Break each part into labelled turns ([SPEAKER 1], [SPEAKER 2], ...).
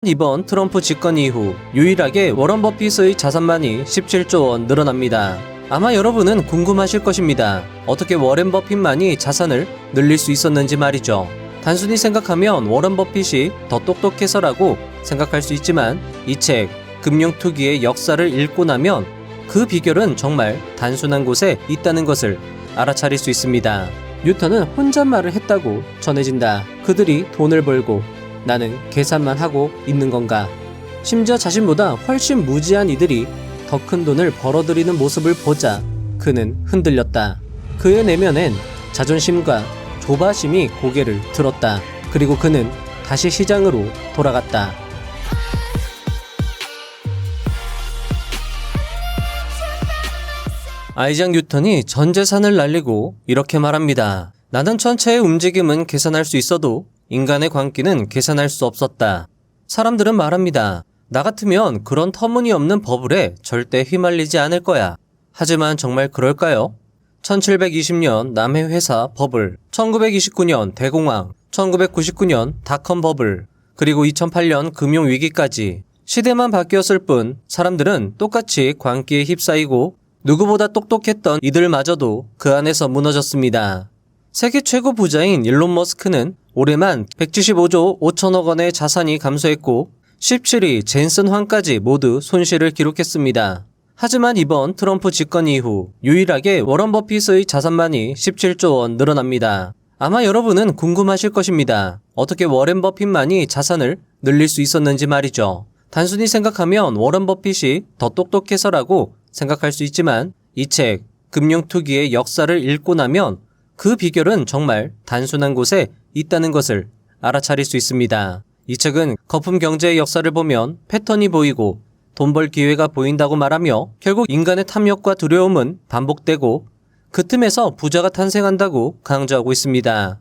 [SPEAKER 1] 이번 트럼프 집권 이후 유일하게 워런 버핏의 자산만이 17조 원 늘어납니다. 아마 여러분은 궁금하실 것입니다. 어떻게 워렌 버핏만이 자산을 늘릴 수 있었는지 말이죠. 단순히 생각하면 워런 버핏이 더 똑똑해서라고 생각할 수 있지만 이 책 금융투기의 역사를 읽고 나면 그 비결은 정말 단순한 곳에 있다는 것을 알아차릴 수 있습니다. 뉴턴은 혼잣말을 했다고 전해진다. 그들이 돈을 벌고 나는 계산만 하고 있는 건가? 심지어 자신보다 훨씬 무지한 이들이 더 큰 돈을 벌어들이는 모습을 보자 그는 흔들렸다. 그의 내면엔 자존심과 조바심이 고개를 들었다. 그리고 그는 다시 시장으로 돌아갔다. 아이작 뉴턴이 전 재산을 날리고 이렇게 말합니다. 나는 전체의 움직임은 계산할 수 있어도 인간의 광기는 계산할 수 없었다. 사람들은 말합니다. 나 같으면 그런 터무니없는 버블에 절대 휘말리지 않을 거야. 하지만 정말 그럴까요? 1720년 남해 회사 버블, 1929년 대공황, 1999년 닷컴 버블, 그리고 2008년 금융위기까지 시대만 바뀌었을 뿐 사람들은 똑같이 광기에 휩싸이고 누구보다 똑똑했던 이들마저도 그 안에서 무너졌습니다. 세계 최고 부자인 일론 머스크는 올해만 175조 5천억 원의 자산이 감소했고 17위 젠슨 황까지 모두 손실을 기록했습니다. 하지만 이번 트럼프 집권 이후 유일하게 워런 버핏의 자산만이 17조 원 늘어납니다. 아마 여러분은 궁금하실 것입니다. 어떻게 워렌 버핏만이 자산을 늘릴 수 있었는지 말이죠. 단순히 생각하면 워런 버핏이 더 똑똑해서라고 생각할 수 있지만 이 책 금융투기의 역사를 읽고 나면 그 비결은 정말 단순한 곳에 있다는 것을 알아차릴 수 있습니다. 이 책은 거품 경제의 역사를 보면 패턴이 보이고 돈 벌 기회가 보인다고 말하며 결국 인간의 탐욕과 두려움은 반복되고 그 틈에서 부자가 탄생한다고 강조하고 있습니다.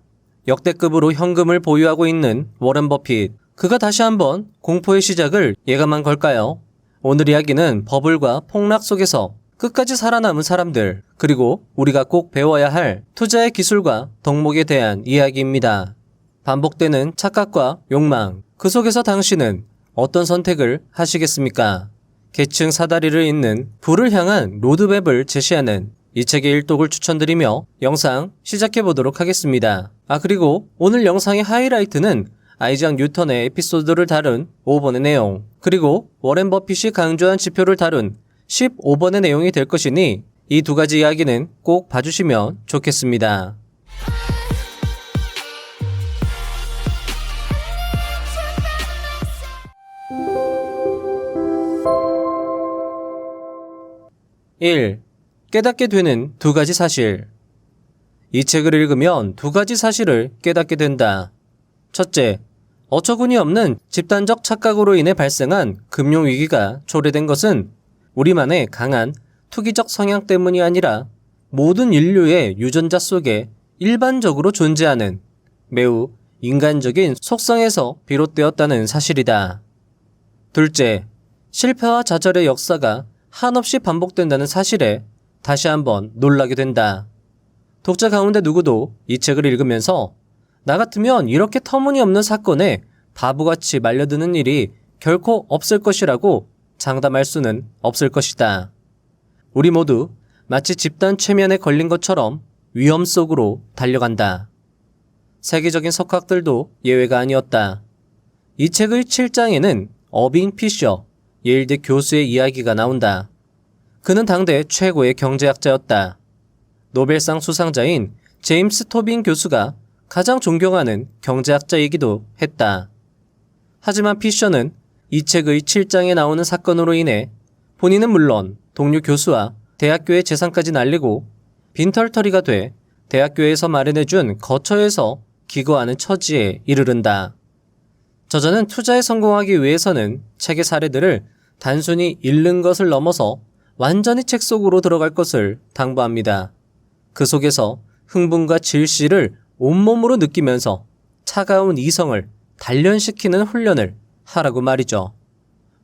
[SPEAKER 1] 역대급으로 현금을 보유하고 있는 워런 버핏, 그가 다시 한번 공포의 시작을 예감한 걸까요? 오늘 이야기는 버블과 폭락 속에서 끝까지 살아남은 사람들, 그리고 우리가 꼭 배워야 할 투자의 기술과 덕목에 대한 이야기입니다. 반복되는 착각과 욕망, 그 속에서 당신은 어떤 선택을 하시겠습니까? 계층 사다리를 잇는 부를 향한 로드맵을 제시하는 이 책의 일독을 추천드리며 영상 시작해보도록 하겠습니다. 그리고 오늘 영상의 하이라이트는 아이작 뉴턴의 에피소드를 다룬 5번의 내용, 그리고 워렌 버핏이 강조한 지표를 다룬 15번의 내용이 될 것이니 이 두 가지 이야기는 꼭 봐주시면 좋겠습니다. (1) 깨닫게 되는 두 가지 사실. 이 책을 읽으면 두 가지 사실을 깨닫게 된다. 첫째, 어처구니 없는 집단적 착각으로 인해 발생한 금융위기가 초래된 것은 우리만의 강한 투기적 성향 때문이 아니라 모든 인류의 유전자 속에 일반적으로 존재하는 매우 인간적인 속성에서 비롯되었다는 사실이다. 둘째, 실패와 좌절의 역사가 한없이 반복된다는 사실에 다시 한번 놀라게 된다. 독자 가운데 누구도 이 책을 읽으면서 나 같으면 이렇게 터무니없는 사건에 바보같이 말려드는 일이 결코 없을 것이라고 장담할 수는 없을 것이다. 우리 모두 마치 집단 최면에 걸린 것처럼 위험 속으로 달려간다. 세계적인 석학들도 예외가 아니었다. 이 책의 7장에는 어빙 피셔, 예일대 교수의 이야기가 나온다. 그는 당대 최고의 경제학자였다. 노벨상 수상자인 제임스 토빈 교수가 가장 존경하는 경제학자이기도 했다. 하지만 피셔는 이 책의 7장에 나오는 사건으로 인해 본인은 물론 동료 교수와 대학교의 재산까지 날리고 빈털터리가 돼 대학교에서 마련해준 거처에서 기거하는 처지에 이르른다. 저자는 투자에 성공하기 위해서는 책의 사례들을 단순히 읽는 것을 넘어서 완전히 책 속으로 들어갈 것을 당부합니다. 그 속에서 흥분과 질시를 온몸으로 느끼면서 차가운 이성을 단련시키는 훈련을 하라고 말이죠.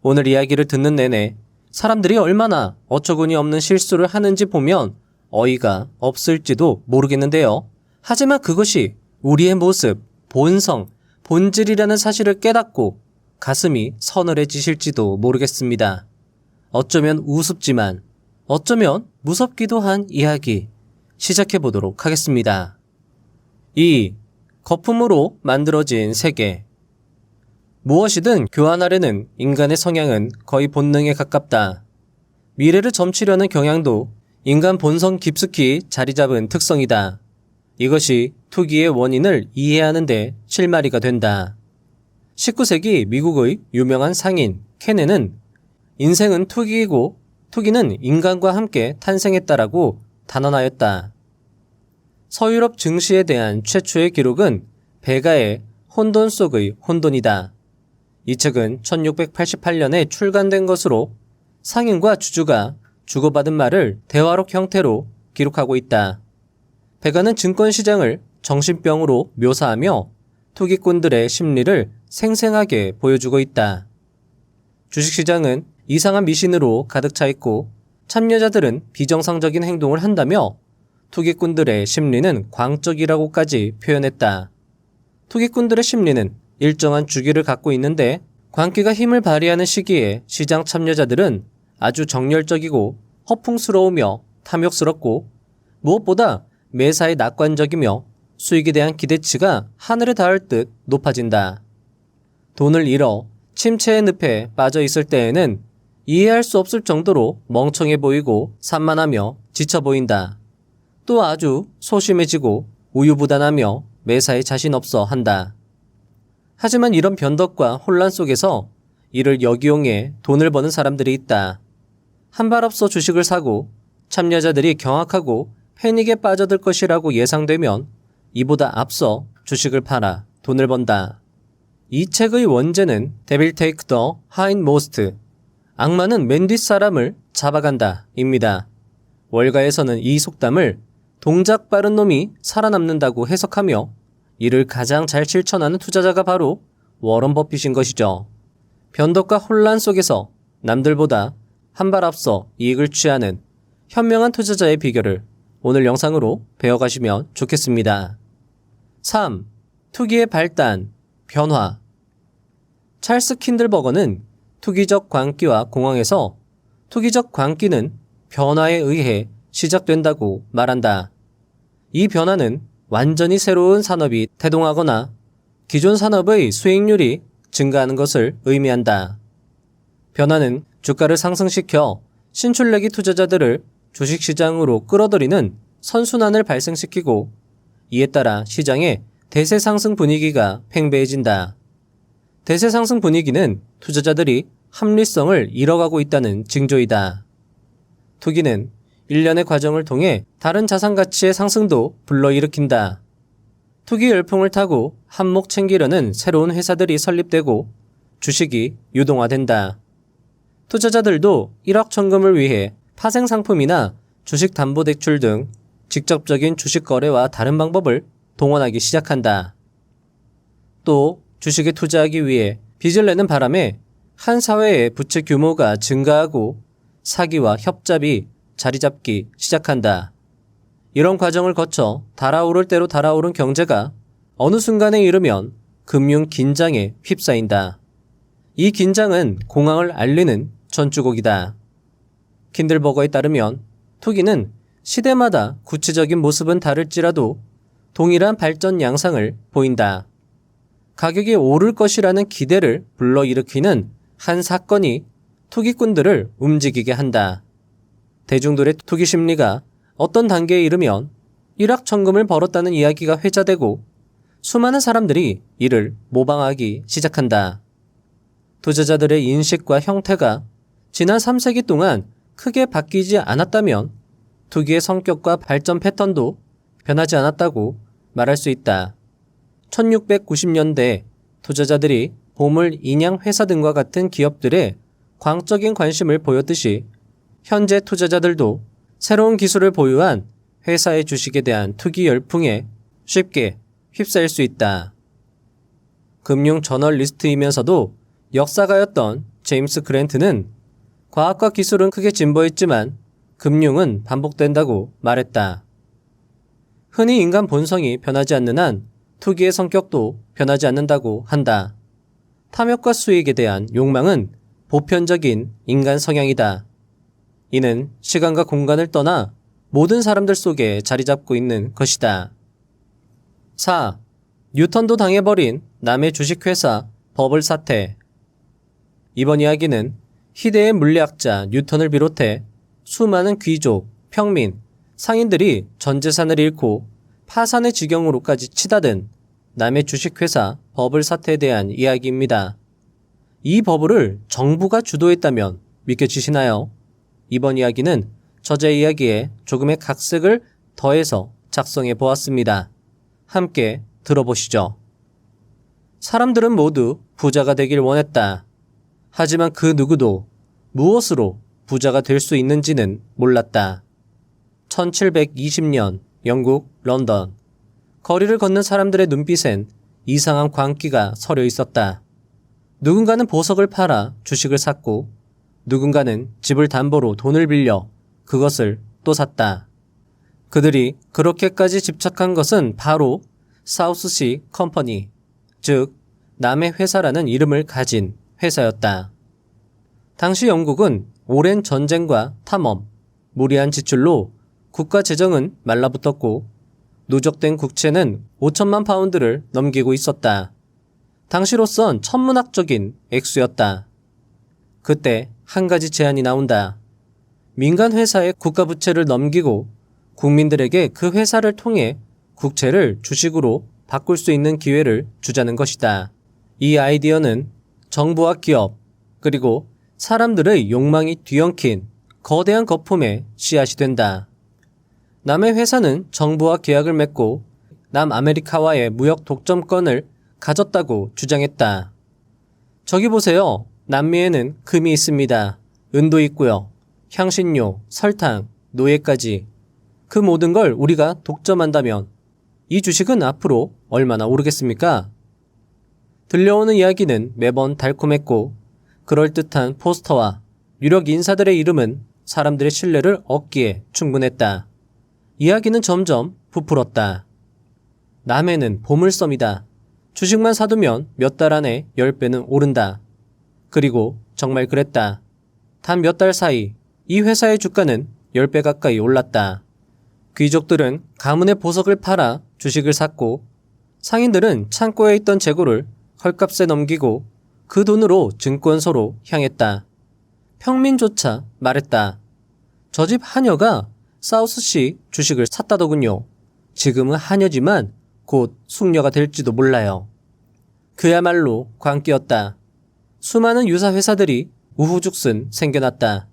[SPEAKER 1] 오늘 이야기를 듣는 내내 사람들이 얼마나 어처구니 없는 실수를 하는지 보면 어이가 없을지도 모르겠는데요. 하지만 그것이 우리의 모습, 본성, 본질이라는 사실을 깨닫고 가슴이 서늘해지실지도 모르겠습니다. 어쩌면 우습지만 어쩌면 무섭기도 한 이야기 시작해보도록 하겠습니다. 2. 거품으로 만들어진 세계. 무엇이든 교환하려는 인간의 성향은 거의 본능에 가깝다. 미래를 점치려는 경향도 인간 본성 깊숙이 자리잡은 특성이다. 이것이 투기의 원인을 이해하는 데 실마리가 된다. 19세기 미국의 유명한 상인 케네는 인생은 투기이고 투기는 인간과 함께 탄생했다라고 단언하였다. 서유럽 증시에 대한 최초의 기록은 베가의 혼돈 속의 혼돈이다. 이 책은 1688년에 출간된 것으로 상인과 주주가 주고받은 말을 대화록 형태로 기록하고 있다. 베가는 증권시장을 정신병으로 묘사하며 투기꾼들의 심리를 생생하게 보여주고 있다. 주식시장은 이상한 미신으로 가득 차 있고 참여자들은 비정상적인 행동을 한다며 투기꾼들의 심리는 광적이라고까지 표현했다. 투기꾼들의 심리는 일정한 주기를 갖고 있는데 광기가 힘을 발휘하는 시기에 시장 참여자들은 아주 정열적이고 허풍스러우며 탐욕스럽고 무엇보다 매사에 낙관적이며 수익에 대한 기대치가 하늘에 닿을 듯 높아진다. 돈을 잃어 침체의 늪에 빠져 있을 때에는 이해할 수 없을 정도로 멍청해 보이고 산만하며 지쳐 보인다. 또 아주 소심해지고 우유부단하며 매사에 자신 없어 한다. 하지만 이런 변덕과 혼란 속에서 이를 역이용해 돈을 버는 사람들이 있다. 한 발 앞서 주식을 사고 참여자들이 경악하고 패닉에 빠져들 것이라고 예상되면 이보다 앞서 주식을 팔아 돈을 번다. 이 책의 원제는 Devil Take the Hindmost, 악마는 맨 뒷사람을 잡아간다 입니다. 월가에서는 이 속담을 동작 빠른 놈이 살아남는다고 해석하며 이를 가장 잘 실천하는 투자자가 바로 워런 버핏인 것이죠. 변덕과 혼란 속에서 남들보다 한 발 앞서 이익을 취하는 현명한 투자자의 비결을 오늘 영상으로 배워가시면 좋겠습니다. 3. 투기의 발단, 변화. 찰스 킨들버거는 투기적 광기와 공황에서 투기적 광기는 변화에 의해 시작된다고 말한다. 이 변화는 완전히 새로운 산업이 태동하거나 기존 산업의 수익률이 증가하는 것을 의미한다. 변화는 주가를 상승시켜 신출내기 투자자들을 주식시장으로 끌어들이는 선순환을 발생시키고 이에 따라 시장의 대세 상승 분위기가 팽배해진다. 대세 상승 분위기는 투자자들이 합리성을 잃어가고 있다는 징조이다. 투기는 일련의 과정을 통해 다른 자산 가치의 상승도 불러일으킨다. 투기 열풍을 타고 한몫 챙기려는 새로운 회사들이 설립되고 주식이 유동화된다. 투자자들도 일확천금을 위해 파생 상품이나 주식담보대출 등 직접적인 주식 거래와 다른 방법을 동원하기 시작한다. 또 주식에 투자하기 위해 빚을 내는 바람에 한 사회의 부채 규모가 증가하고 사기와 협잡이 자리 잡기 시작한다. 이런 과정을 거쳐 달아오를 대로 달아오른 경제가 어느 순간에 이르면 금융 긴장에 휩싸인다. 이 긴장은 공황을 알리는 전주곡이다. 킨들버거에 따르면 투기는 시대마다 구체적인 모습은 다를지라도 동일한 발전 양상을 보인다. 가격이 오를 것이라는 기대를 불러일으키는 한 사건이 투기꾼들을 움직이게 한다. 대중들의 투기 심리가 어떤 단계에 이르면 일확천금을 벌었다는 이야기가 회자되고 수많은 사람들이 이를 모방하기 시작한다. 투자자들의 인식과 형태가 지난 3세기 동안 크게 바뀌지 않았다면 투기의 성격과 발전 패턴도 변하지 않았다고 말할 수 있다. 1690년대 투자자들이 보물 인양 회사 등과 같은 기업들의 광적인 관심을 보였듯이 현재 투자자들도 새로운 기술을 보유한 회사의 주식에 대한 투기 열풍에 쉽게 휩싸일 수 있다. 금융 저널리스트이면서도 역사가였던 제임스 그랜트는 과학과 기술은 크게 진보했지만 금융은 반복된다고 말했다. 흔히 인간 본성이 변하지 않는 한 투기의 성격도 변하지 않는다고 한다. 탐욕과 수익에 대한 욕망은 보편적인 인간 성향이다. 이는 시간과 공간을 떠나 모든 사람들 속에 자리 잡고 있는 것이다. 4. 뉴턴도 당해버린 남의 주식회사 버블 사태. 이번 이야기는 희대의 물리학자 뉴턴을 비롯해 수많은 귀족, 평민, 상인들이 전 재산을 잃고 파산의 지경으로까지 치닫은 남의 주식회사 버블 사태에 대한 이야기입니다. 이 버블을 정부가 주도했다면 믿겨지시나요? 이번 이야기는 저자의 이야기에 조금의 각색을 더해서 작성해 보았습니다. 함께 들어보시죠. 사람들은 모두 부자가 되길 원했다. 하지만 그 누구도 무엇으로 부자가 될 수 있는지는 몰랐다. 1720년 영국 런던. 거리를 걷는 사람들의 눈빛엔 이상한 광기가 서려 있었다. 누군가는 보석을 팔아 주식을 샀고 누군가는 집을 담보로 돈을 빌려 그것을 또 샀다. 그들이 그렇게까지 집착한 것은 바로 사우스시 컴퍼니, 즉 남의 회사라는 이름을 가진 회사였다. 당시 영국은 오랜 전쟁과 탐험, 무리한 지출로 국가 재정은 말라붙었고 누적된 국채는 5천만 파운드를 넘기고 있었다. 당시로선 천문학적인 액수였다. 그때 한 가지 제안이 나온다. 민간 회사에 국가 부채를 넘기고 국민들에게 그 회사를 통해 국채를 주식으로 바꿀 수 있는 기회를 주자는 것이다. 이 아이디어는 정부와 기업, 그리고 사람들의 욕망이 뒤엉킨 거대한 거품의 씨앗이 된다. 남의 회사는 정부와 계약을 맺고 남아메리카와의 무역 독점권을 가졌다고 주장했다. 저기 보세요. 남미에는 금이 있습니다. 은도 있고요. 향신료, 설탕, 노예까지. 그 모든 걸 우리가 독점한다면 이 주식은 앞으로 얼마나 오르겠습니까? 들려오는 이야기는 매번 달콤했고 그럴듯한 포스터와 유력 인사들의 이름은 사람들의 신뢰를 얻기에 충분했다. 이야기는 점점 부풀었다. 남해는 보물섬이다. 주식만 사두면 몇 달 안에 10배는 오른다. 그리고 정말 그랬다. 단 몇 달 사이 이 회사의 주가는 10배 가까이 올랐다. 귀족들은 가문의 보석을 팔아 주식을 샀고 상인들은 창고에 있던 재고를 헐값에 넘기고 그 돈으로 증권소로 향했다. 평민조차 말했다. 저 집 하녀가 사우스시 주식을 샀다더군요. 지금은 하녀지만 곧 숙녀가 될지도 몰라요. 그야말로 광기였다. 수많은 유사 회사들이 우후죽순 생겨났다.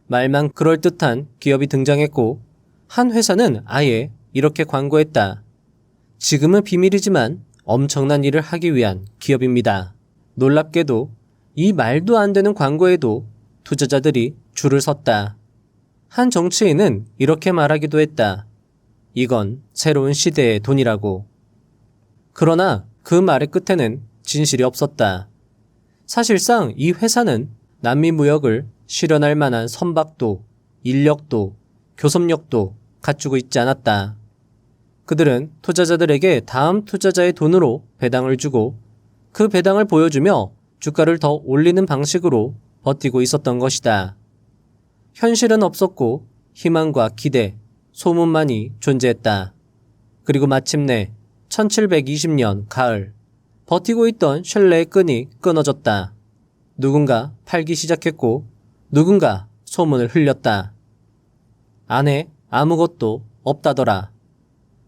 [SPEAKER 1] 말만 그럴듯한 기업이 등장했고 한 회사는 아예 이렇게 광고했다. 지금은 비밀이지만 엄청난 일을 하기 위한 기업입니다. 놀랍게도 이 말도 안 되는 광고에도 투자자들이 줄을 섰다. 한 정치인은 이렇게 말하기도 했다. 이건 새로운 시대의 돈이라고. 그러나 그 말의 끝에는 진실이 없었다. 사실상 이 회사는 남미 무역을 실현할 만한 선박도, 인력도, 교섭력도 갖추고 있지 않았다. 그들은 투자자들에게 다음 투자자의 돈으로 배당을 주고 그 배당을 보여주며 주가를 더 올리는 방식으로 버티고 있었던 것이다. 현실은 없었고 희망과 기대, 소문만이 존재했다. 그리고 마침내 1720년 가을, 버티고 있던 신뢰의 끈이 끊어졌다. 누군가 팔기 시작했고 누군가 소문을 흘렸다. 안에 아무것도 없다더라.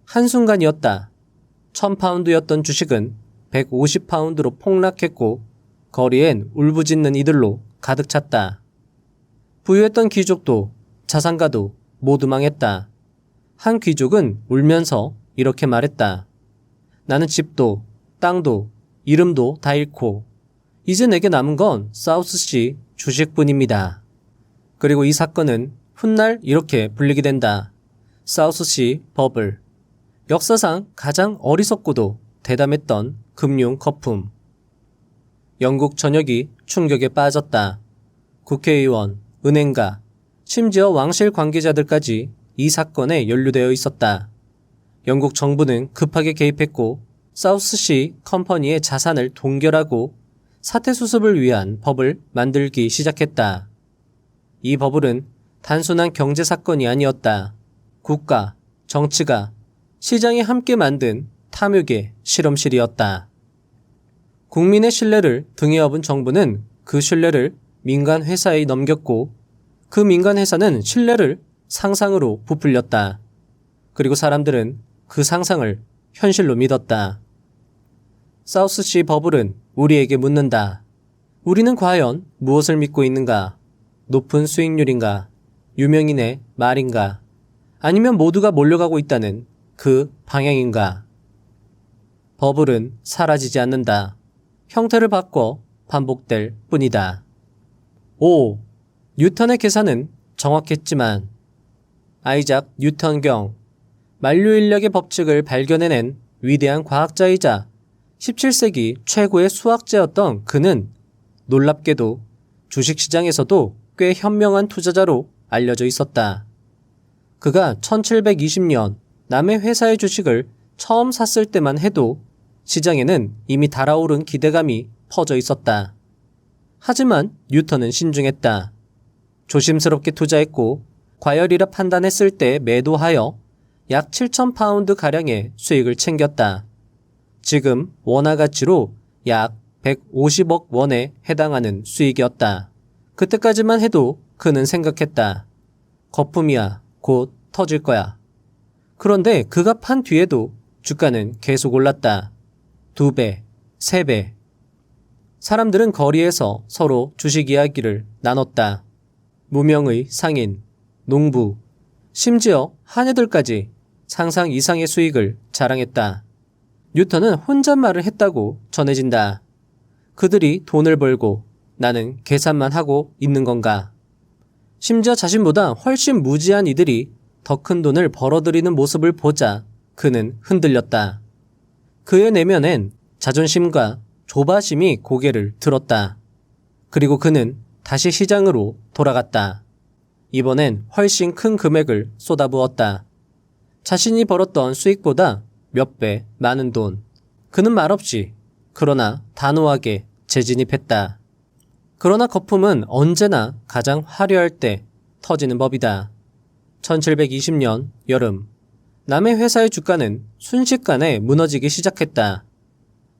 [SPEAKER 1] 한순간이었다. 1000파운드였던 주식은 150파운드로 폭락했고 거리엔 울부짖는 이들로 가득 찼다. 부유했던 귀족도 자산가도 모두 망했다. 한 귀족은 울면서 이렇게 말했다. 나는 집도 땅도 이름도 다 잃고 이제 내게 남은 건 사우스시 주식뿐입니다. 그리고 이 사건은 훗날 이렇게 불리게 된다. 사우스시 버블. 역사상 가장 어리석고도 대담했던 금융 거품. 영국 전역이 충격에 빠졌다. 국회의원, 은행가, 심지어 왕실 관계자들까지 이 사건에 연루되어 있었다. 영국 정부는 급하게 개입했고 사우스시 컴퍼니의 자산을 동결하고 사태 수습을 위한 법을 만들기 시작했다. 이 버블은 단순한 경제 사건이 아니었다. 국가, 정치가, 시장이 함께 만든 탐욕의 실험실이었다. 국민의 신뢰를 등에 업은 정부는 그 신뢰를 민간 회사에 넘겼고 그 민간 회사는 신뢰를 상상으로 부풀렸다. 그리고 사람들은 그 상상을 현실로 믿었다. 사우스시 버블은 우리에게 묻는다. 우리는 과연 무엇을 믿고 있는가? 높은 수익률인가? 유명인의 말인가? 아니면 모두가 몰려가고 있다는 그 방향인가? 버블은 사라지지 않는다. 형태를 바꿔 반복될 뿐이다. 5. 뉴턴의 계산은 정확했지만 아이작 뉴턴경, 만류인력의 법칙을 발견해낸 위대한 과학자이자 17세기 최고의 수학자였던 그는 놀랍게도 주식시장에서도 꽤 현명한 투자자로 알려져 있었다. 그가 1720년 남의 회사의 주식을 처음 샀을 때만 해도 시장에는 이미 달아오른 기대감이 퍼져 있었다. 하지만 뉴턴은 신중했다. 조심스럽게 투자했고 과열이라 판단했을 때 매도하여 약 7,000파운드 가량의 수익을 챙겼다. 지금 원화 가치로 약 150억 원에 해당하는 수익이었다. 그때까지만 해도 그는 생각했다. 거품이야, 곧 터질 거야. 그런데 그가 판 뒤에도 주가는 계속 올랐다. 2배, 3배. 사람들은 거리에서 서로 주식 이야기를 나눴다. 무명의 상인, 농부, 심지어 하녀들까지 상상 이상의 수익을 자랑했다. 뉴턴은 혼잣말을 했다고 전해진다. 그들이 돈을 벌고 나는 계산만 하고 있는 건가? 심지어 자신보다 훨씬 무지한 이들이 더 큰 돈을 벌어들이는 모습을 보자 그는 흔들렸다. 그의 내면엔 자존심과 조바심이 고개를 들었다. 그리고 그는 다시 시장으로 돌아갔다. 이번엔 훨씬 큰 금액을 쏟아부었다. 자신이 벌었던 수익보다 몇 배 많은 돈. 그는 말없이 그러나 단호하게 재진입했다. 그러나 거품은 언제나 가장 화려할 때 터지는 법이다. 1720년 여름, 남의 회사의 주가는 순식간에 무너지기 시작했다.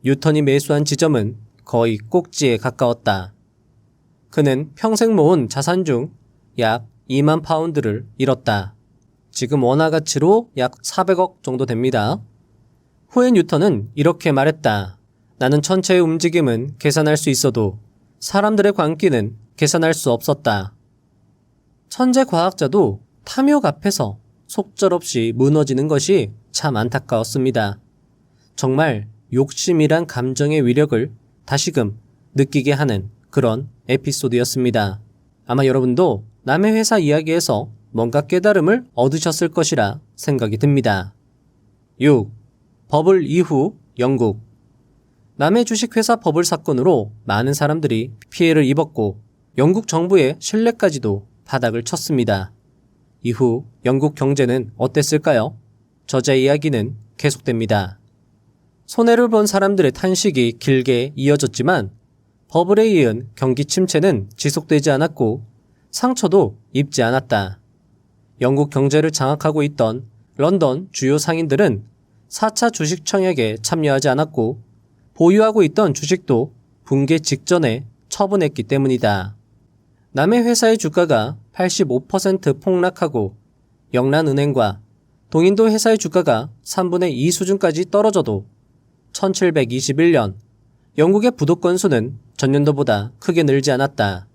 [SPEAKER 1] 뉴턴이 매수한 지점은 거의 꼭지에 가까웠다. 그는 평생 모은 자산 중 약 2만 파운드를 잃었다. 지금 원화 가치로 약 400억 정도 됩니다. 후에 뉴턴은 이렇게 말했다. 나는 천체의 움직임은 계산할 수 있어도 사람들의 광기는 계산할 수 없었다. 천재 과학자도 탐욕 앞에서 속절없이 무너지는 것이 참 안타까웠습니다. 정말 욕심이란 감정의 위력을 다시금 느끼게 하는 그런 에피소드였습니다. 아마 여러분도 남의 회사 이야기에서 뭔가 깨달음을 얻으셨을 것이라 생각이 듭니다. 6. 버블 이후 영국. 남의 주식회사 버블 사건으로 많은 사람들이 피해를 입었고 영국 정부의 신뢰까지도 바닥을 쳤습니다. 이후 영국 경제는 어땠을까요? 저자의 이야기는 계속됩니다. 손해를 본 사람들의 탄식이 길게 이어졌지만 버블에 이은 경기 침체는 지속되지 않았고 상처도 입지 않았다. 영국 경제를 장악하고 있던 런던 주요 상인들은 4차 주식 청약에 참여하지 않았고 보유하고 있던 주식도 붕괴 직전에 처분했기 때문이다. 남의 회사의 주가가 85% 폭락하고 영란은행과 동인도 회사의 주가가 3분의 2 수준까지 떨어져도 1721년 영국의 부도 건수는 전년도보다 크게 늘지 않았다.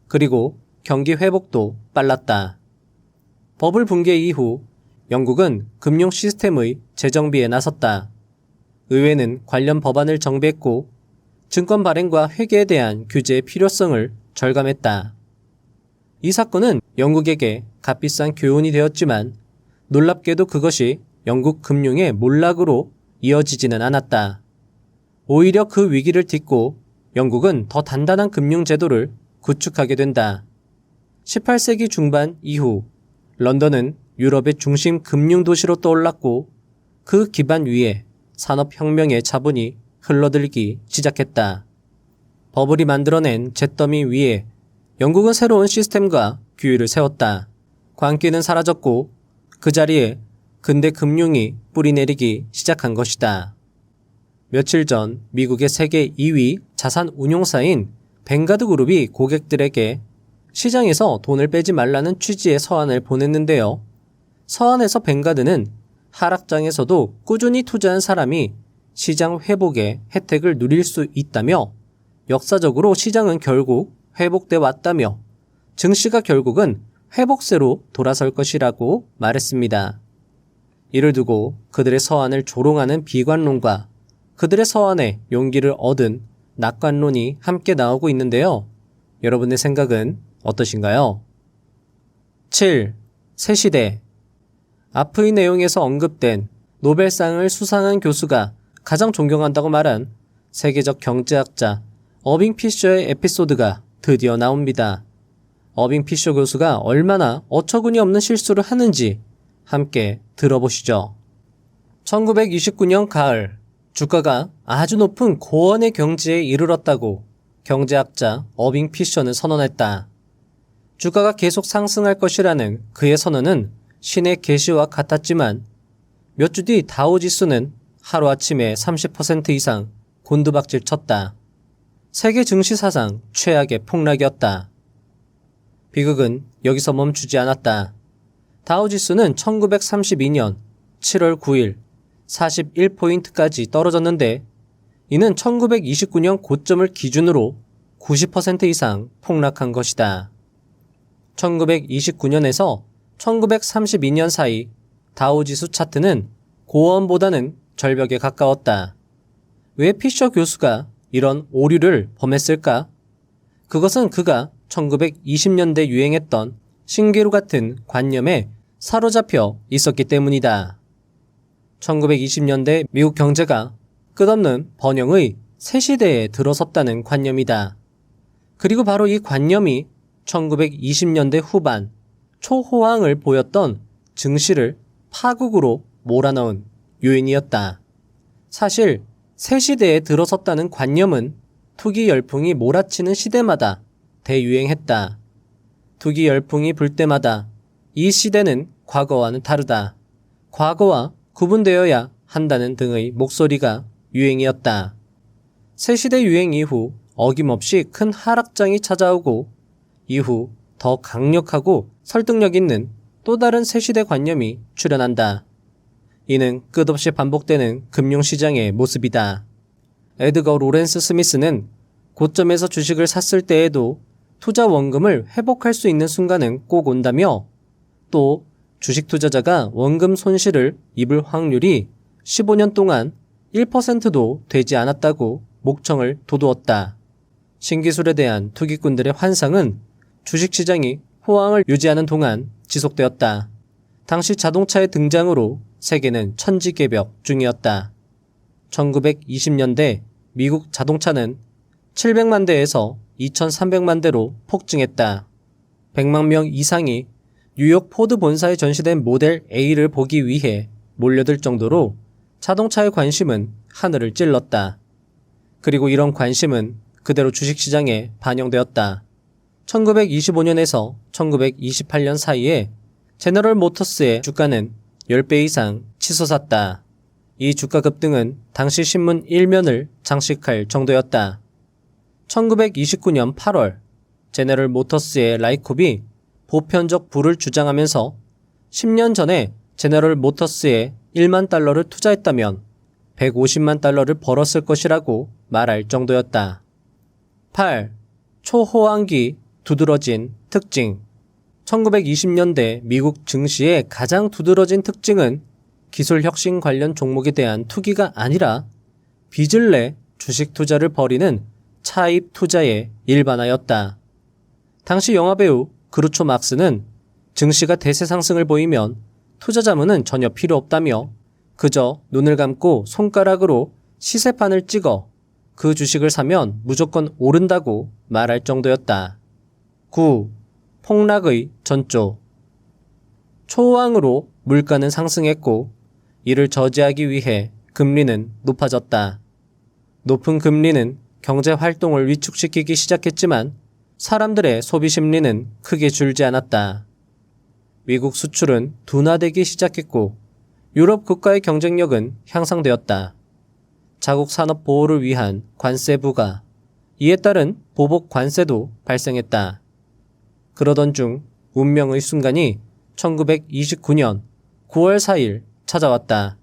[SPEAKER 1] 그리고 경기 회복도 빨랐다. 버블 붕괴 이후 영국은 금융 시스템의 재정비에 나섰다. 의회는 관련 법안을 정비했고 증권 발행과 회계에 대한 규제의 필요성을 절감했다. 이 사건은 영국에게 값비싼 교훈이 되었지만 놀랍게도 그것이 영국 금융의 몰락으로 이어지지는 않았다. 오히려 그 위기를 딛고 영국은 더 단단한 금융 제도를 구축하게 된다. 18세기 중반 이후 런던은 유럽의 중심 금융 도시로 떠올랐고 그 기반 위에 산업혁명의 자본이 흘러들기 시작했다. 버블이 만들어낸 잿더미 위에 영국은 새로운 시스템과 규율을 세웠다. 광기는 사라졌고 그 자리에 근대 금융이 뿌리내리기 시작한 것이다. 며칠 전 미국의 세계 2위 자산 운용사인 뱅가드 그룹이 고객들에게 시장에서 돈을 빼지 말라는 취지의 서한을 보냈는데요. 서한에서 뱅가드는 하락장에서도 꾸준히 투자한 사람이 시장 회복의 혜택을 누릴 수 있다며 역사적으로 시장은 결국 회복돼 왔다며 증시가 결국은 회복세로 돌아설 것이라고 말했습니다. 이를 두고 그들의 서한을 조롱하는 비관론과 그들의 서한에 용기를 얻은 낙관론이 함께 나오고 있는데요. 여러분의 생각은 어떠신가요? 7. 새 시대. 앞의 내용에서 언급된 노벨상을 수상한 교수가 가장 존경한다고 말한 세계적 경제학자 어빙 피셔의 에피소드가 드디어 나옵니다. 어빙 피셔 교수가 얼마나 어처구니 없는 실수를 하는지 함께 들어보시죠. 1929년 가을, 주가가 아주 높은 고원의 경지에 이르렀다고 경제학자 어빙 피셔는 선언했다. 주가가 계속 상승할 것이라는 그의 선언은 신의 계시와 같았지만 몇 주 뒤 다우지수는 하루아침에 30% 이상 곤두박질 쳤다. 세계 증시 사상 최악의 폭락이었다. 비극은 여기서 멈추지 않았다. 다우지수는 1932년 7월 9일 41포인트까지 떨어졌는데 이는 1929년 고점을 기준으로 90% 이상 폭락한 것이다. 1929년에서 1932년 사이 다우지수 차트는 고원보다는 절벽에 가까웠다. 왜 피셔 교수가 이런 오류를 범했을까? 그것은 그가 1920년대 유행했던 신기루 같은 관념에 사로잡혀 있었기 때문이다. 1920년대 미국 경제가 끝없는 번영의 새 시대에 들어섰다는 관념이다. 그리고 바로 이 관념이 1920년대 후반 초호황을 보였던 증시를 파국으로 몰아넣은 요인이었다. 사실 새 시대에 들어섰다는 관념은 투기 열풍이 몰아치는 시대마다 대유행했다. 투기 열풍이 불 때마다 이 시대는 과거와는 다르다. 과거와 구분되어야 한다는 등의 목소리가 유행이었다. 새 시대 유행 이후 어김없이 큰 하락장이 찾아오고 이후 더 강력하고 설득력 있는 또 다른 새 시대 관념이 출현한다. 이는 끝없이 반복되는 금융시장의 모습이다. 에드거 로렌스 스미스는 고점에서 주식을 샀을 때에도 투자 원금을 회복할 수 있는 순간은 꼭 온다며 또 주식 투자자가 원금 손실을 입을 확률이 15년 동안 1%도 되지 않았다고 목청을 돋우었다. 신기술에 대한 투기꾼들의 환상은 주식시장이 호황을 유지하는 동안 지속되었다. 당시 자동차의 등장으로 세계는 천지개벽 중이었다. 1920년대 미국 자동차는 700만 대에서 2300만 대로 폭증했다. 100만 명 이상이 뉴욕 포드 본사에 전시된 모델 A를 보기 위해 몰려들 정도로 자동차의 관심은 하늘을 찔렀다. 그리고 이런 관심은 그대로 주식시장에 반영되었다. 1925년에서 1928년 사이에 제너럴 모터스의 주가는 10배 이상 치솟았다. 이 주가 급등은 당시 신문 1면을 장식할 정도였다. 1929년 8월 제너럴 모터스의 라이콥이 보편적 부를 주장하면서 10년 전에 제너럴 모터스에 1만 달러를 투자했다면 150만 달러를 벌었을 것이라고 말할 정도였다. 8. 초호황기 두드러진 특징. 1920년대 미국 증시의 가장 두드러진 특징은 기술혁신 관련 종목에 대한 투기가 아니라 빚을 내 주식 투자를 벌이는 차입 투자의 일반화였다. 당시 영화배우 그루초 막스는 증시가 대세 상승을 보이면 투자 자문은 전혀 필요 없다며 그저 눈을 감고 손가락으로 시세판을 찍어 그 주식을 사면 무조건 오른다고 말할 정도였다. 9. 폭락의 전조. 초호황으로 물가는 상승했고 이를 저지하기 위해 금리는 높아졌다. 높은 금리는 경제 활동을 위축시키기 시작했지만 사람들의 소비 심리는 크게 줄지 않았다. 미국 수출은 둔화되기 시작했고 유럽 국가의 경쟁력은 향상되었다. 자국 산업 보호를 위한 관세 부과, 이에 따른 보복 관세도 발생했다. 그러던 중 운명의 순간이 1929년 9월 4일 찾아왔다.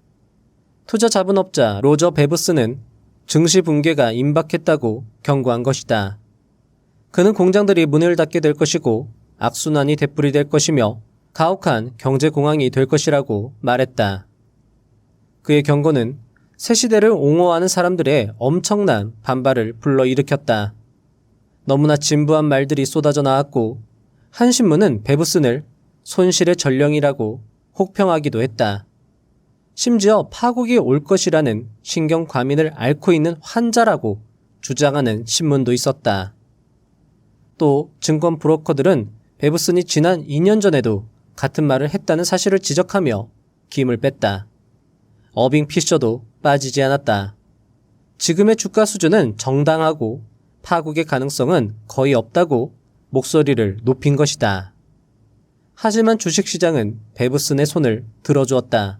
[SPEAKER 1] 투자 자본업자 로저 베브스는 증시 붕괴가 임박했다고 경고한 것이다. 그는 공장들이 문을 닫게 될 것이고 악순환이 되풀이될 것이며 가혹한 경제공황이 될 것이라고 말했다. 그의 경고는 새시대를 옹호하는 사람들의 엄청난 반발을 불러일으켰다. 너무나 진부한 말들이 쏟아져 나왔고 한 신문은 베브슨을 손실의 전령이라고 혹평하기도 했다. 심지어 파국이 올 것이라는 신경과민을 앓고 있는 환자라고 주장하는 신문도 있었다. 또 증권 브로커들은 베브슨이 지난 2년 전에도 같은 말을 했다는 사실을 지적하며 김을 뺐다. 어빙 피셔도 빠지지 않았다. 지금의 주가 수준은 정당하고 파국의 가능성은 거의 없다고 목소리를 높인 것이다. 하지만 주식시장은 베브슨의 손을 들어주었다.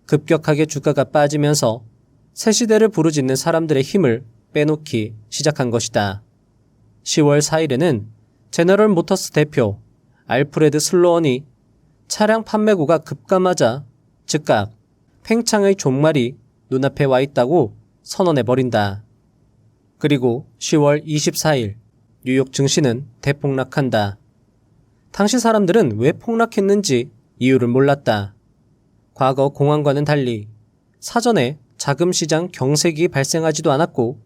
[SPEAKER 1] 급격하게 주가가 빠지면서 새 시대를 부르짖는 사람들의 힘을 빼놓기 시작한 것이다. 10월 4일에는 제너럴 모터스 대표 알프레드 슬로언이 차량 판매고가 급감하자 즉각 팽창의 종말이 눈앞에 와 있다고 선언해버린다. 그리고 10월 24일 뉴욕 증시는 대폭락한다. 당시 사람들은 왜 폭락했는지 이유를 몰랐다. 과거 공황과는 달리 사전에 자금시장 경색이 발생하지도 않았고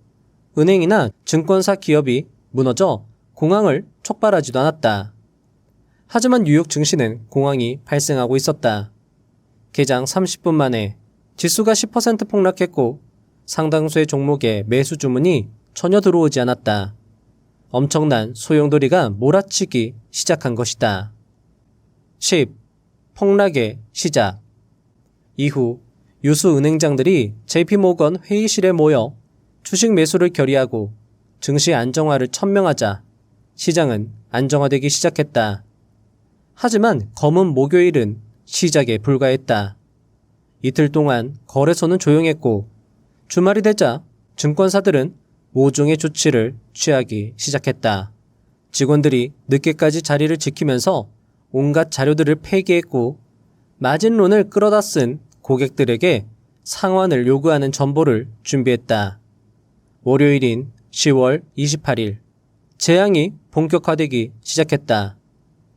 [SPEAKER 1] 은행이나 증권사 기업이 무너져 공황을 촉발하지도 않았다. 하지만 뉴욕 증시는 공황이 발생하고 있었다. 개장 30분 만에 지수가 10% 폭락했고 상당수의 종목의 매수 주문이 전혀 들어오지 않았다. 엄청난 소용돌이가 몰아치기 시작한 것이다. 10. 폭락의 시작. 이후 유수 은행장들이 JP모건 회의실에 모여 주식 매수를 결의하고 증시 안정화를 천명하자 시장은 안정화되기 시작했다. 하지만 검은 목요일은 시작에 불과했다. 이틀 동안 거래소는 조용했고 주말이 되자 증권사들은 모종의 조치를 취하기 시작했다. 직원들이 늦게까지 자리를 지키면서 온갖 자료들을 폐기했고 마진론을 끌어다 쓴 고객들에게 상환을 요구하는 전보를 준비했다. 월요일인 10월 28일 재앙이 본격화되기 시작했다.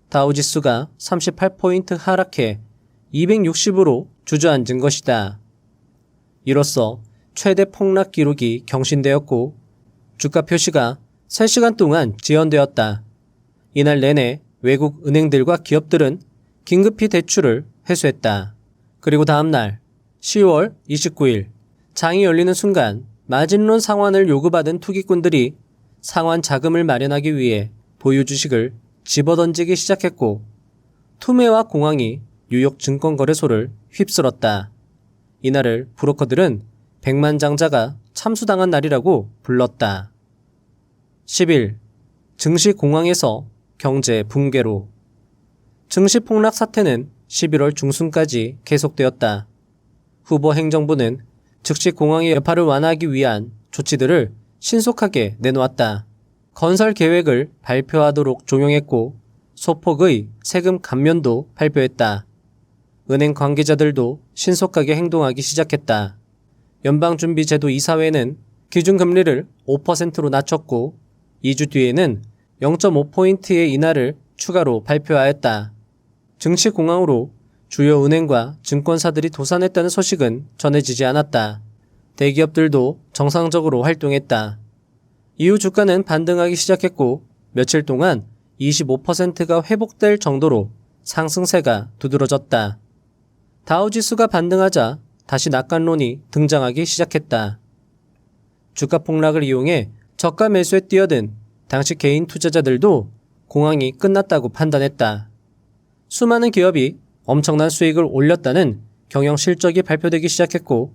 [SPEAKER 1] 다우지수가 38포인트 하락해 260으로 주저앉은 것이다. 이로써 최대 폭락 기록이 경신되었고 주가 표시가 3시간 동안 지연되었다. 이날 내내 외국 은행들과 기업들은 긴급히 대출을 회수했다. 그리고 다음날 10월 29일 장이 열리는 순간 마진론 상환을 요구받은 투기꾼들이 상환 자금을 마련하기 위해 보유 주식을 집어던지기 시작했고 투매와 공황이 뉴욕 증권거래소를 휩쓸었다. 이날을 브로커들은 백만장자가 참수당한 날이라고 불렀다. 10일 증시 공황에서 경제 붕괴로. 증시 폭락 사태는 11월 중순까지 계속되었다. 후보 행정부는 즉시 공황의 여파를 완화하기 위한 조치들을 신속하게 내놓았다. 건설 계획을 발표하도록 종용했고 소폭의 세금 감면도 발표했다. 은행 관계자들도 신속하게 행동하기 시작했다. 연방준비제도 이사회는 기준금리를 5%로 낮췄고 2주 뒤에는 0.5포인트의 인하를 추가로 발표하였다. 증시 공황으로 주요 은행과 증권사들이 도산했다는 소식은 전해지지 않았다. 대기업들도 정상적으로 활동했다. 이후 주가는 반등하기 시작했고 며칠 동안 25%가 회복될 정도로 상승세가 두드러졌다. 다우지수가 반등하자 다시 낙관론이 등장하기 시작했다. 주가 폭락을 이용해 저가 매수에 뛰어든 당시 개인 투자자들도 공황이 끝났다고 판단했다. 수많은 기업이 엄청난 수익을 올렸다는 경영 실적이 발표되기 시작했고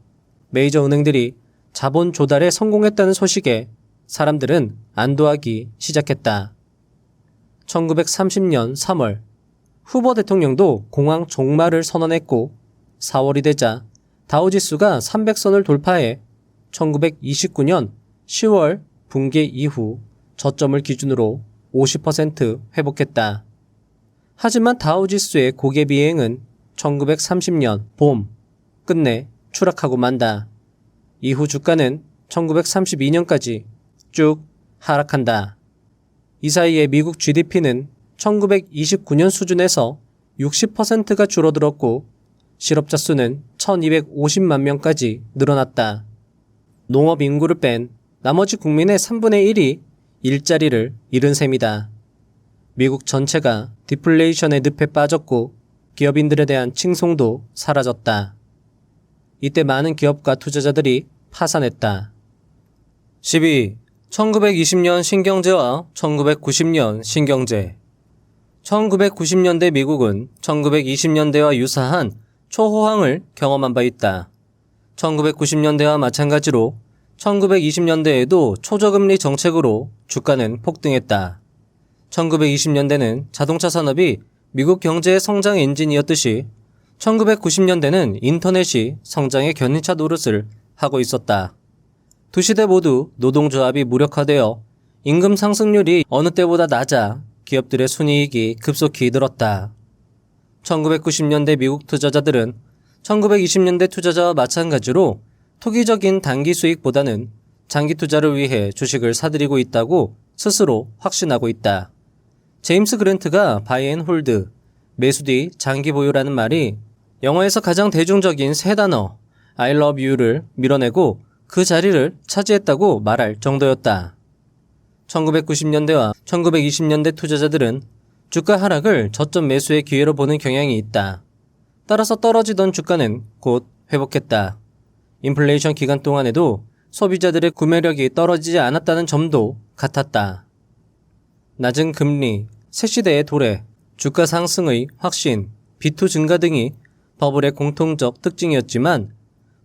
[SPEAKER 1] 메이저 은행들이 자본 조달에 성공했다는 소식에 사람들은 안도하기 시작했다. 1930년 3월 후보 대통령도 공황 종말을 선언했고 4월이 되자 다우지수가 300선을 돌파해 1929년 10월 붕괴 이후 저점을 기준으로 50% 회복했다. 하지만 다우지수의 고개 비행은 1930년 봄 끝내 추락하고 만다. 이후 주가는 1932년까지 쭉 하락한다. 이 사이에 미국 GDP는 1929년 수준에서 60%가 줄어들었고 실업자 수는 1250만 명까지 늘어났다. 농업 인구를 뺀 나머지 국민의 3분의 1이 일자리를 잃은 셈이다. 미국 전체가 디플레이션의 늪에 빠졌고 기업인들에 대한 칭송도 사라졌다. 이때 많은 기업과 투자자들이 파산했다. 12. 1920년 신경제와 1990년 신경제. 1990년대 미국은 1920년대와 유사한 초호황을 경험한 바 있다. 1990년대와 마찬가지로 1920년대에도 초저금리 정책으로 주가는 폭등했다. 1920년대는 자동차 산업이 미국 경제의 성장 엔진이었듯이 1990년대는 인터넷이 성장의 견인차 노릇을 하고 있었다. 두 시대 모두 노동조합이 무력화되어 임금 상승률이 어느 때보다 낮아 기업들의 순이익이 급속히 늘었다. 1990년대 미국 투자자들은 1920년대 투자자와 마찬가지로 투기적인 단기 수익보다는 장기 투자를 위해 주식을 사들이고 있다고 스스로 확신하고 있다. 제임스 그랜트가 바이 앤 홀드, 매수 뒤 장기 보유라는 말이 영어에서 가장 대중적인 세 단어 I love you를 밀어내고 그 자리를 차지했다고 말할 정도였다. 1990년대와 1920년대 투자자들은 주가 하락을 저점 매수의 기회로 보는 경향이 있다. 따라서 떨어지던 주가는 곧 회복했다. 인플레이션 기간 동안에도 소비자들의 구매력이 떨어지지 않았다는 점도 같았다. 낮은 금리, 새 시대의 도래, 주가 상승의 확신, 비투 증가 등이 버블의 공통적 특징이었지만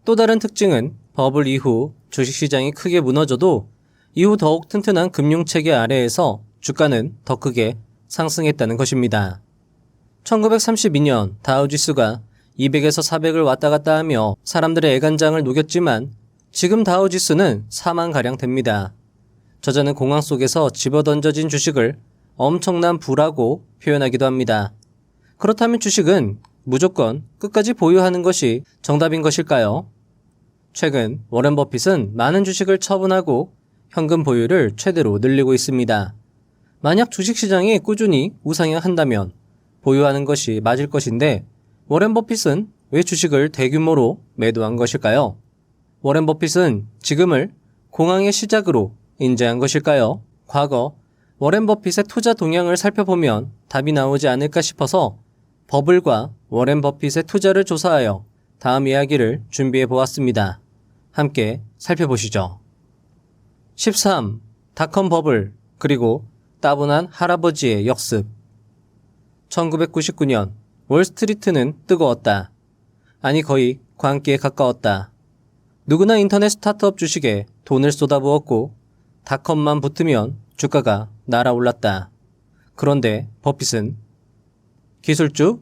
[SPEAKER 1] 또 다른 특징은 버블 이후 주식시장이 크게 무너져도 이후 더욱 튼튼한 금융체계 아래에서 주가는 더 크게 상승했다는 것입니다. 1932년 다우지수가 200에서 400을 왔다 갔다 하며 사람들의 애간장을 녹였지만 지금 다우지수는 4만가량 됩니다. 저자는 공황 속에서 집어던져진 주식을 엄청난 부라고 표현하기도 합니다. 그렇다면 주식은 무조건 끝까지 보유하는 것이 정답인 것일까요? 최근 워렌 버핏은 많은 주식을 처분하고 현금 보유를 최대로 늘리고 있습니다. 만약 주식시장이 꾸준히 우상향한다면 보유하는 것이 맞을 것인데 워렌 버핏은 왜 주식을 대규모로 매도한 것일까요? 워렌 버핏은 지금을 공황의 시작으로 인지한 것일까요? 과거 워렌 버핏의 투자 동향을 살펴보면 답이 나오지 않을까 싶어서 버블과 워렌 버핏의 투자를 조사하여 다음 이야기를 준비해 보았습니다. 함께 살펴보시죠. 13. 닷컴 버블 그리고 따분한 할아버지의 역습. 1999년 월스트리트는 뜨거웠다. 아니 거의 광기에 가까웠다. 누구나 인터넷 스타트업 주식에 돈을 쏟아부었고 닷컴만 붙으면 주가가 날아올랐다. 그런데 버핏은 기술주?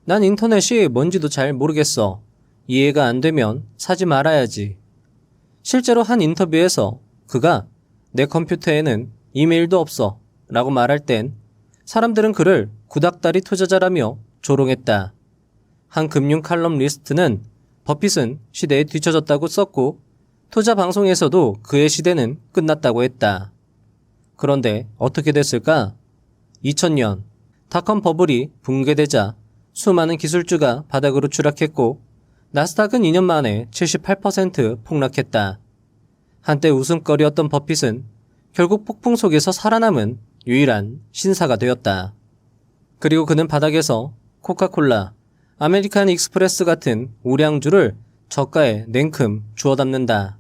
[SPEAKER 1] 난 인터넷이 뭔지도 잘 모르겠어. 이해가 안 되면 사지 말아야지. 실제로 한 인터뷰에서 그가 내 컴퓨터에는 이메일도 없어 라고 말할 땐 사람들은 그를 구닥다리 투자자라며 조롱했다. 한 금융 칼럼 리스트는 버핏은 시대에 뒤처졌다고 썼고 투자 방송에서도 그의 시대는 끝났다고 했다. 그런데 어떻게 됐을까? 2000년 닷컴 버블이 붕괴되자 수많은 기술주가 바닥으로 추락했고 나스닥은 2년 만에 78% 폭락했다. 한때 웃음거리였던 버핏은 결국 폭풍 속에서 살아남은 유일한 신사가 되었다. 그리고 그는 바닥에서 코카콜라, 아메리칸 익스프레스 같은 우량주를 저가에 냉큼 주워 담는다.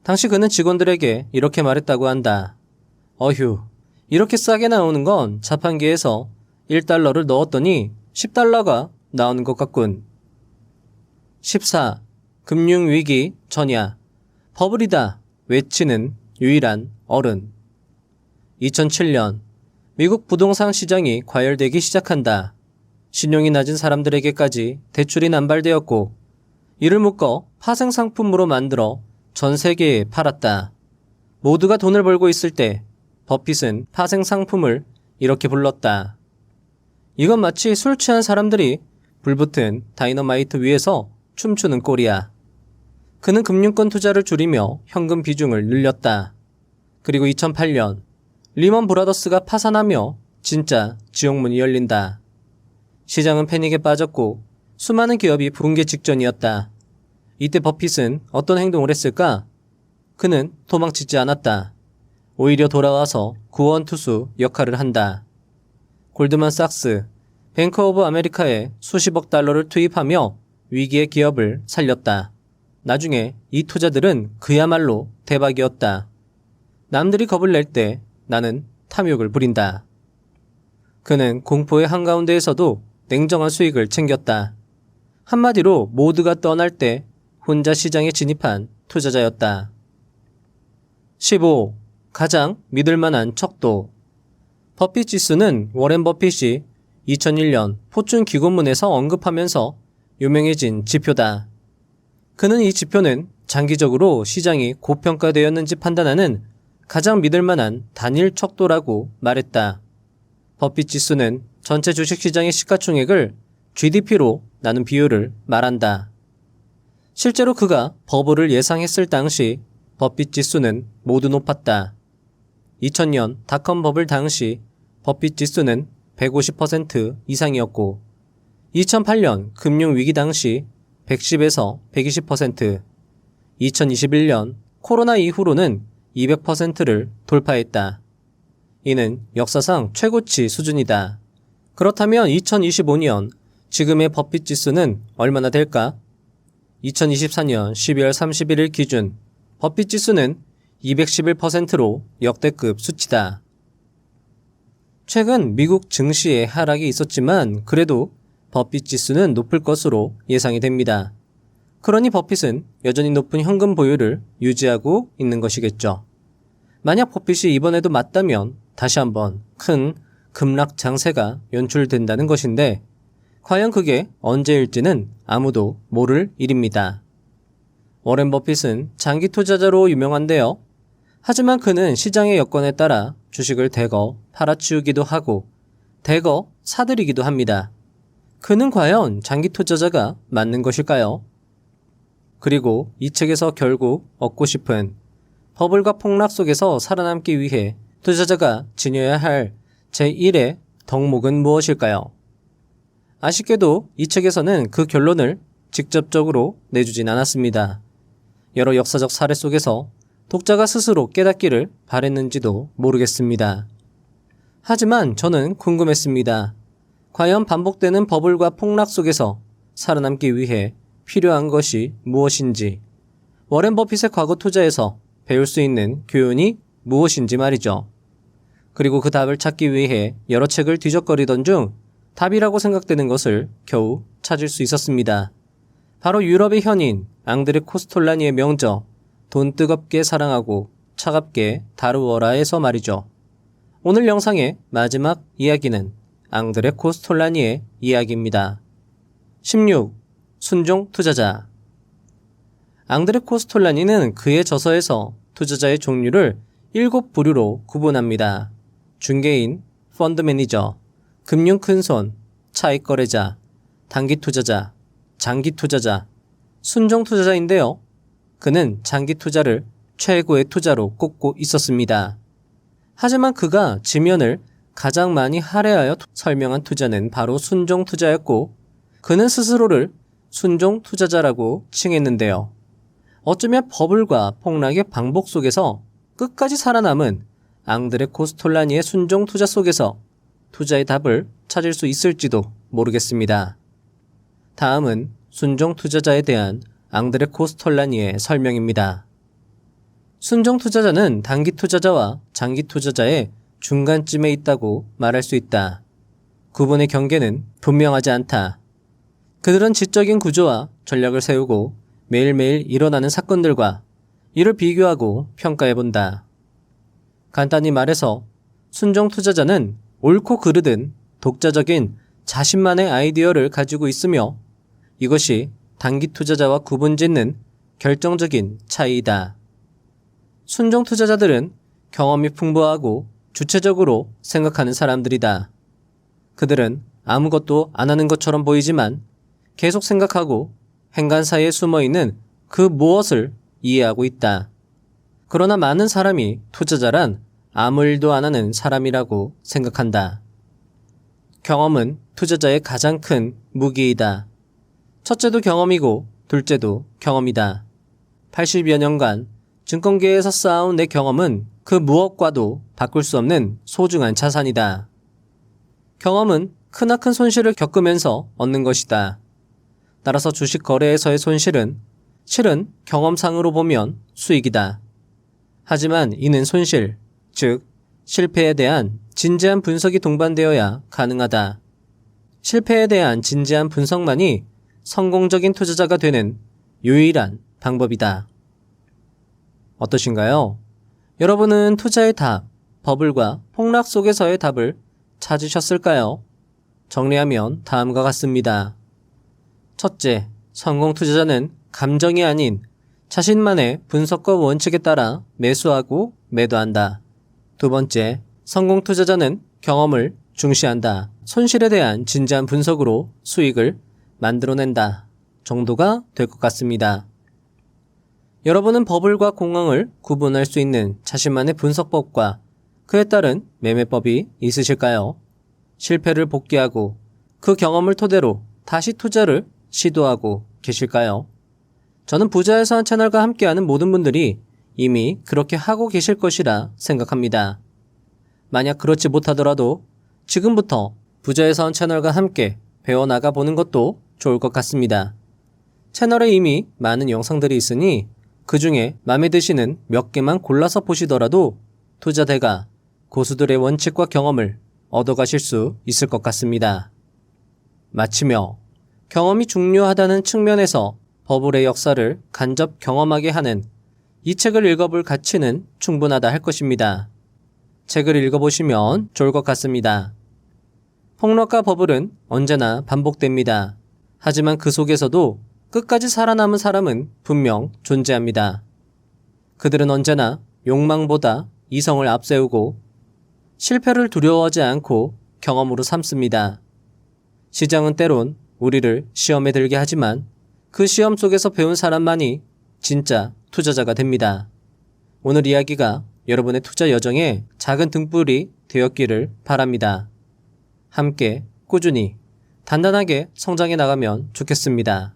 [SPEAKER 1] 당시 그는 직원들에게 이렇게 말했다고 한다. 어휴, 이렇게 싸게 나오는 건 자판기에서 1달러를 넣었더니 10달러가 나오는 것 같군. 14. 금융위기 전야. 버블이다 외치는 유일한 어른. 2007년 미국 부동산 시장이 과열되기 시작한다. 신용이 낮은 사람들에게까지 대출이 남발되었고 이를 묶어 파생 상품으로 만들어 전 세계에 팔았다. 모두가 돈을 벌고 있을 때 버핏은 파생 상품을 이렇게 불렀다. 이건 마치 술 취한 사람들이 불붙은 다이너마이트 위에서 춤추는 꼴이야. 그는 금융권 투자를 줄이며 현금 비중을 늘렸다. 그리고 2008년 리먼 브라더스가 파산하며 진짜 지옥문이 열린다. 시장은 패닉에 빠졌고 수많은 기업이 붕괴 직전이었다. 이때 버핏은 어떤 행동을 했을까? 그는 도망치지 않았다. 오히려 돌아와서 구원투수 역할을 한다. 골드만삭스, 뱅크 오브 아메리카에 수십억 달러를 투입하며 위기의 기업을 살렸다. 나중에 이 투자들은 그야말로 대박이었다. 남들이 겁을 낼 때 나는 탐욕을 부린다. 그는 공포의 한가운데에서도 냉정한 수익을 챙겼다. 한마디로 모두가 떠날 때 혼자 시장에 진입한 투자자였다. 15. 가장 믿을만한 척도. 버핏 지수는 워렌 버핏이 2001년 포춘 기고문에서 언급하면서 유명해진 지표다. 그는 이 지표는 장기적으로 시장이 고평가되었는지 판단하는 가장 믿을만한 단일 척도라고 말했다. 버핏 지수는 전체 주식시장의 시가총액을 GDP로 나눈 비율을 말한다. 실제로 그가 버블을 예상했을 당시 버핏 지수는 모두 높았다. 2000년 닷컴 버블 당시 버핏 지수는 150% 이상이었고 2008년 금융위기 당시 110에서 120%, 2021년 코로나 이후로는 200%를 돌파했다. 이는 역사상 최고치 수준이다. 그렇다면 2025년 지금의 버핏 지수는 얼마나 될까? 2024년 12월 31일 기준 버핏 지수는 211%로 역대급 수치다. 최근 미국 증시에 하락이 있었지만 그래도 버핏 지수는 높을 것으로 예상이 됩니다. 그러니 버핏은 여전히 높은 현금 보유를 유지하고 있는 것이겠죠. 만약 버핏이 이번에도 맞다면 다시 한번 큰 급락 장세가 연출된다는 것인데 과연 그게 언제일지는 아무도 모를 일입니다. 워렌 버핏은 장기 투자자로 유명한데요. 하지만 그는 시장의 여건에 따라 주식을 대거 팔아치우기도 하고 대거 사들이기도 합니다. 그는 과연 장기 투자자가 맞는 것일까요? 그리고 이 책에서 결국 얻고 싶은 버블과 폭락 속에서 살아남기 위해 투자자가 지녀야 할 제1의 덕목은 무엇일까요? 아쉽게도 이 책에서는 그 결론을 직접적으로 내주진 않았습니다. 여러 역사적 사례 속에서 독자가 스스로 깨닫기를 바랬는지도 모르겠습니다. 하지만 저는 궁금했습니다. 과연 반복되는 버블과 폭락 속에서 살아남기 위해 필요한 것이 무엇인지, 워렌 버핏의 과거 투자에서 배울 수 있는 교훈이 무엇인지 말이죠. 그리고 그 답을 찾기 위해 여러 책을 뒤적거리던 중 답이라고 생각되는 것을 겨우 찾을 수 있었습니다. 바로 유럽의 현인 앙드레 코스톨라니의 명저 돈 뜨겁게 사랑하고 차갑게 다루어라에서 말이죠. 오늘 영상의 마지막 이야기는 앙드레 코스톨라니의 이야기입니다. 16. 순종 투자자. 앙드레 코스톨라니는 그의 저서에서 투자자의 종류를 7부류로 구분합니다. 중개인, 펀드 매니저, 금융 큰손, 차익 거래자, 단기 투자자, 장기 투자자, 순종 투자자인데요. 그는 장기 투자를 최고의 투자로 꼽고 있었습니다. 하지만 그가 지면을 가장 많이 할애하여 설명한 투자는 바로 순종 투자였고 그는 스스로를 순종 투자자라고 칭했는데요. 어쩌면 버블과 폭락의 반복 속에서 끝까지 살아남은 앙드레 코스톨라니의 순종 투자 속에서 투자의 답을 찾을 수 있을지도 모르겠습니다. 다음은 순종 투자자에 대한 앙드레 코스톨라니의 설명입니다. 순종 투자자는 단기 투자자와 장기 투자자의 중간쯤에 있다고 말할 수 있다. 구분의 경계는 분명하지 않다. 그들은 지적인 구조와 전략을 세우고 매일매일 일어나는 사건들과 이를 비교하고 평가해본다. 간단히 말해서 순종 투자자는 옳고 그르든 독자적인 자신만의 아이디어를 가지고 있으며 이것이 단기 투자자와 구분짓는 결정적인 차이이다. 순종 투자자들은 경험이 풍부하고 주체적으로 생각하는 사람들이다. 그들은 아무것도 안 하는 것처럼 보이지만 계속 생각하고 행간 사이에 숨어있는 그 무엇을 이해하고 있다. 그러나 많은 사람이 투자자란 아무 일도 안 하는 사람이라고 생각한다. 경험은 투자자의 가장 큰 무기이다. 첫째도 경험이고 둘째도 경험이다. 80여 년간 증권계에서 쌓아온 내 경험은 그 무엇과도 바꿀 수 없는 소중한 자산이다. 경험은 크나큰 손실을 겪으면서 얻는 것이다. 따라서 주식 거래에서의 손실은 실은 경험상으로 보면 수익이다. 하지만 이는 손실, 즉 실패에 대한 진지한 분석이 동반되어야 가능하다. 실패에 대한 진지한 분석만이 성공적인 투자자가 되는 유일한 방법이다. 어떠신가요? 여러분은 투자의 답, 버블과 폭락 속에서의 답을 찾으셨을까요? 정리하면 다음과 같습니다. 첫째, 성공 투자자는 감정이 아닌 자신만의 분석과 원칙에 따라 매수하고 매도한다. 두 번째, 성공 투자자는 경험을 중시한다. 손실에 대한 진지한 분석으로 수익을 만들어낸다. 정도가 될 것 같습니다. 여러분은 버블과 공황을 구분할 수 있는 자신만의 분석법과 그에 따른 매매법이 있으실까요? 실패를 복귀하고 그 경험을 토대로 다시 투자를 시도하고 계실까요? 저는 부자의 선 채널과 함께하는 모든 분들이 이미 그렇게 하고 계실 것이라 생각합니다. 만약 그렇지 못하더라도 지금부터 부자의 선 채널과 함께 배워나가 보는 것도 좋을 것 같습니다. 채널에 이미 많은 영상들이 있으니 그 중에 마음에 드시는 몇 개만 골라서 보시더라도 투자대가 고수들의 원칙과 경험을 얻어가실 수 있을 것 같습니다. 마치며 경험이 중요하다는 측면에서 버블의 역사를 간접 경험하게 하는 이 책을 읽어볼 가치는 충분하다 할 것입니다. 책을 읽어보시면 좋을 것 같습니다. 폭락과 버블은 언제나 반복됩니다. 하지만 그 속에서도 끝까지 살아남은 사람은 분명 존재합니다. 그들은 언제나 욕망보다 이성을 앞세우고 실패를 두려워하지 않고 경험으로 삼습니다. 시장은 때론 우리를 시험에 들게 하지만 그 시험 속에서 배운 사람만이 진짜 투자자가 됩니다. 오늘 이야기가 여러분의 투자 여정에 작은 등불이 되었기를 바랍니다. 함께 꾸준히 단단하게 성장해 나가면 좋겠습니다.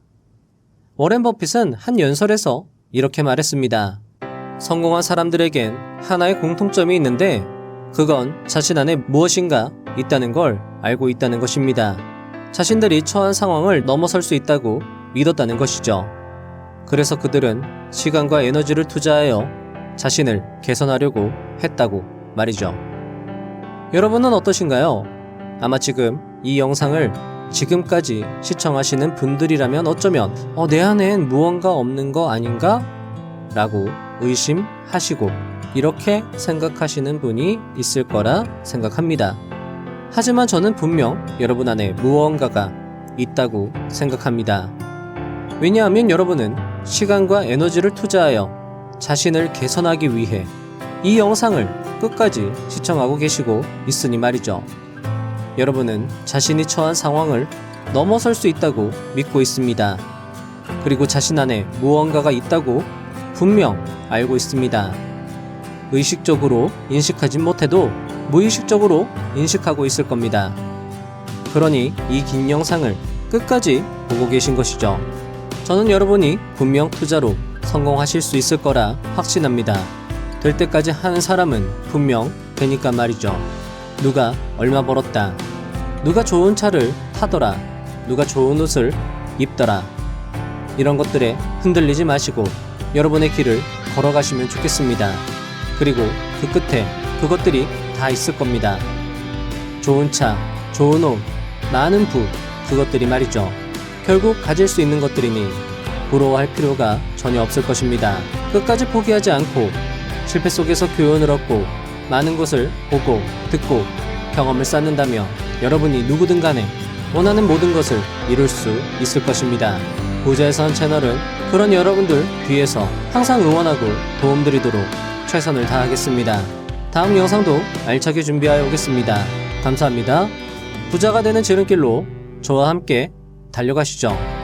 [SPEAKER 1] 워렌 버핏은 한 연설에서 이렇게 말했습니다. 성공한 사람들에겐 하나의 공통점이 있는데 그건 자신 안에 무엇인가 있다는 걸 알고 있다는 것입니다. 자신들이 처한 상황을 넘어설 수 있다고 믿었다는 것이죠. 그래서 그들은 시간과 에너지를 투자하여 자신을 개선하려고 했다고 말이죠. 여러분은 어떠신가요? 아마 지금 이 영상을 지금까지 시청하시는 분들이라면 어쩌면 내 안엔 무언가 없는 거 아닌가? 라고 의심하시고 이렇게 생각하시는 분이 있을 거라 생각합니다. 하지만 저는 분명 여러분 안에 무언가가 있다고 생각합니다. 왜냐하면 여러분은 시간과 에너지를 투자하여 자신을 개선하기 위해 이 영상을 끝까지 시청하고 계시고 있으니 말이죠. 여러분은 자신이 처한 상황을 넘어설 수 있다고 믿고 있습니다. 그리고 자신 안에 무언가가 있다고 분명 알고 있습니다. 의식적으로 인식하진 못해도 무의식적으로 인식하고 있을 겁니다. 그러니 이 긴 영상을 끝까지 보고 계신 것이죠. 저는 여러분이 분명 투자로 성공하실 수 있을 거라 확신합니다. 될 때까지 하는 사람은 분명 되니까 말이죠. 누가 얼마 벌었다. 누가 좋은 차를 타더라. 누가 좋은 옷을 입더라. 이런 것들에 흔들리지 마시고 여러분의 길을 걸어가시면 좋겠습니다. 그리고 그 끝에 그것들이 다 있을 겁니다. 좋은 차, 좋은 옷, 많은 부, 그것들이 말이죠. 결국 가질 수 있는 것들이니 부러워할 필요가 전혀 없을 것입니다. 끝까지 포기하지 않고 실패 속에서 교훈을 얻고 많은 것을 보고 듣고 경험을 쌓는다며 여러분이 누구든 간에 원하는 모든 것을 이룰 수 있을 것입니다. 부자의 선 채널은 그런 여러분들 뒤에서 항상 응원하고 도움드리도록 최선을 다하겠습니다. 다음 영상도 알차게 준비하여 오겠습니다. 감사합니다. 부자가 되는 지름길로 저와 함께 달려가시죠.